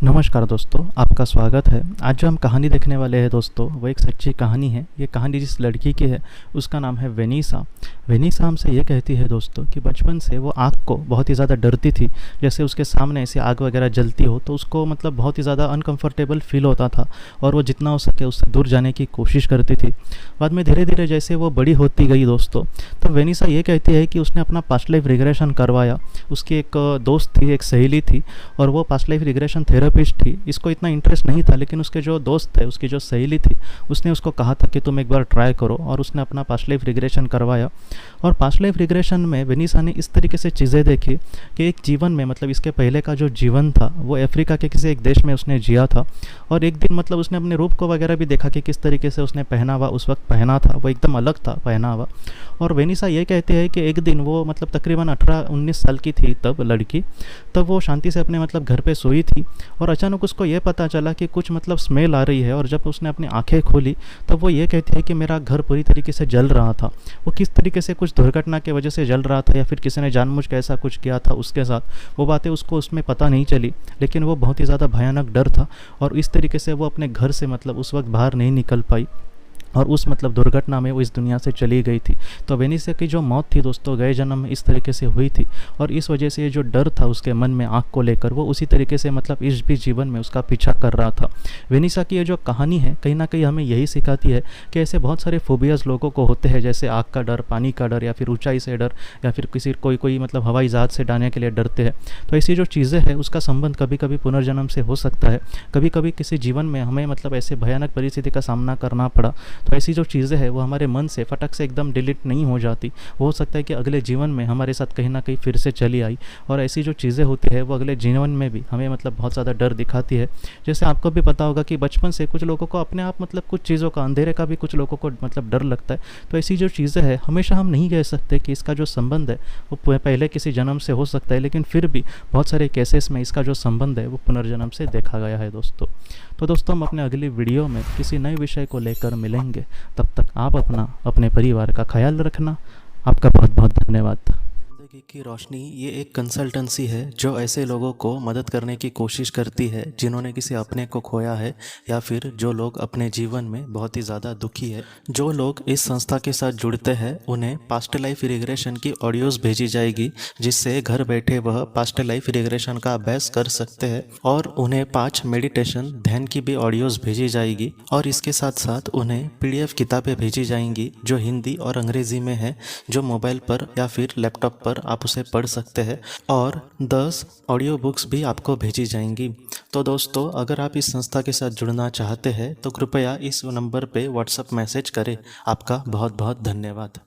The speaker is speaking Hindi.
नमस्कार दोस्तों, आपका स्वागत है। आज जो हम कहानी देखने वाले हैं दोस्तों, वो एक सच्ची कहानी है। ये कहानी जिस लड़की की है उसका नाम है वेनिसा। वेनिसा हमसे ये कहती है दोस्तों कि बचपन से वो आग को बहुत ही ज़्यादा डरती थी। जैसे उसके सामने ऐसे आग वगैरह जलती हो तो उसको मतलब बहुत ही ज़्यादा अनकंफर्टेबल फील होता था और वो जितना हो सके उससे दूर जाने की कोशिश करती थी। बाद में धीरे धीरे जैसे वो बड़ी होती गई दोस्तों, तब वेनिसा ये कहती है कि उसने अपना पास्ट लाइफ रिग्रेशन करवाया। उसकी एक दोस्त थी, एक सहेली थी, और वो पास्ट लाइफ रिग्रेशन थेरेपिस्ट थी। इसको इतना इंटरेस्ट नहीं था, लेकिन उसके जो दोस्त थे, उसकी जो सहेली थी, उसने उसको कहा था कि तुम एक बार ट्राई करो, और उसने अपना पास्ट लाइफ रिग्रेशन करवाया। और पास्ट लाइफ रिग्रेशन में वेनिसा ने इस तरीके से चीज़ें देखी कि एक जीवन में मतलब इसके पहले का जो जीवन था वो अफ्रीका के किसी एक देश में उसने जिया था। और एक दिन मतलब उसने अपने रूप को वगैरह भी देखा कि किस तरीके से उसने पहनावा उस वक्त पहना था, वो एकदम अलग था पहनावा। और वेनिसा ये कहते हैं कि एक दिन वो मतलब तकरीबन 18-19 साल की थी तब लड़की, तब वो शांति से अपने मतलब घर पे सोई थी और अचानक उसको ये पता चला कि कुछ मतलब स्मेल आ रही है। और जब उसने अपनी आंखें खोली तब वो ये कहती है कि मेरा घर पूरी तरीके से जल रहा था। वो किस तरीके से कुछ दुर्घटना की वजह से जल रहा था या फिर किसी ने जानबूझ के ऐसा कुछ किया था उसके साथ, वो बातें उसको उसमें पता नहीं चली, लेकिन वो बहुत ही ज़्यादा भयानक डर था और इस तरीके से वो अपने घर से मतलब उस वक्त बाहर नहीं निकल पाई और उस मतलब दुर्घटना में वो इस दुनिया से चली गई थी। तो वेनिसा की जो मौत थी दोस्तों गए जन्म में इस तरीके से हुई थी और इस वजह से ये जो डर था उसके मन में आग को लेकर, वो उसी तरीके से मतलब इस भी जीवन में उसका पीछा कर रहा था। वेनिसा की ये जो कहानी है कहीं ना कहीं हमें यही सिखाती है कि ऐसे बहुत सारे फोबियाज लोगों को होते हैं, जैसे आग का डर, पानी का डर, या फिर ऊंचाई से डर, या फिर किसी कोई मतलब हवाई जहाज से डालने के लिए डरते हैं। तो ऐसी जो चीज़ें हैं उसका संबंध कभी कभी पुनर्जन्म से हो सकता है। कभी कभी किसी जीवन में हमें मतलब ऐसे भयानक परिस्थिति का सामना करना पड़ा, तो ऐसी जो चीज़ें हैं वो हमारे मन से फटक से एकदम डिलीट नहीं हो जाती। हो सकता है कि अगले जीवन में हमारे साथ कहीं ना कहीं फिर से चली आई, और ऐसी जो चीज़ें होती है वो अगले जीवन में भी हमें मतलब बहुत ज़्यादा डर दिखाती है। जैसे आपको भी पता होगा कि बचपन से कुछ लोगों को अपने आप मतलब कुछ चीज़ों का, अंधेरे का भी कुछ लोगों को मतलब डर लगता है। तो ऐसी जो चीज़ें हैं हमेशा हम नहीं कह सकते कि इसका जो संबंध है वो पहले किसी जन्म से हो सकता है, लेकिन फिर भी बहुत सारे केसेस में इसका जो संबंध है वो पुनर्जन्म से देखा गया है दोस्तों। तो दोस्तों हम अपने अगली वीडियो में किसी नए विषय को लेकर मिलेंगे। तब तक आप अपने परिवार का ख्याल रखना। आपका बहुत बहुत धन्यवाद। जिंदगी की रोशनी ये एक कंसल्टेंसी है जो ऐसे लोगों को मदद करने की कोशिश करती है जिन्होंने किसी अपने को खोया है, या फिर जो लोग अपने जीवन में बहुत ही ज़्यादा दुखी है। जो लोग इस संस्था के साथ जुड़ते हैं उन्हें पास्ट लाइफ रिग्रेशन की ऑडियोज़ भेजी जाएगी, जिससे घर बैठे वह पास्ट लाइफ रिग्रेशन का अभ्यास कर सकते हैं। और उन्हें 5 मेडिटेशन ध्यान की भी ऑडियोज़ भेजी जाएगी, और इसके साथ साथ उन्हें PDF किताबें भेजी जाएंगी जो हिंदी और अंग्रेज़ी में है, जो मोबाइल पर या फिर लैपटॉप पर आप उसे पढ़ सकते हैं। और 10 ऑडियो बुक्स भी आपको भेजी जाएंगी। तो दोस्तों अगर आप इस संस्था के साथ जुड़ना चाहते हैं तो कृपया इस नंबर पे व्हाट्सएप मैसेज करें। आपका बहुत बहुत धन्यवाद।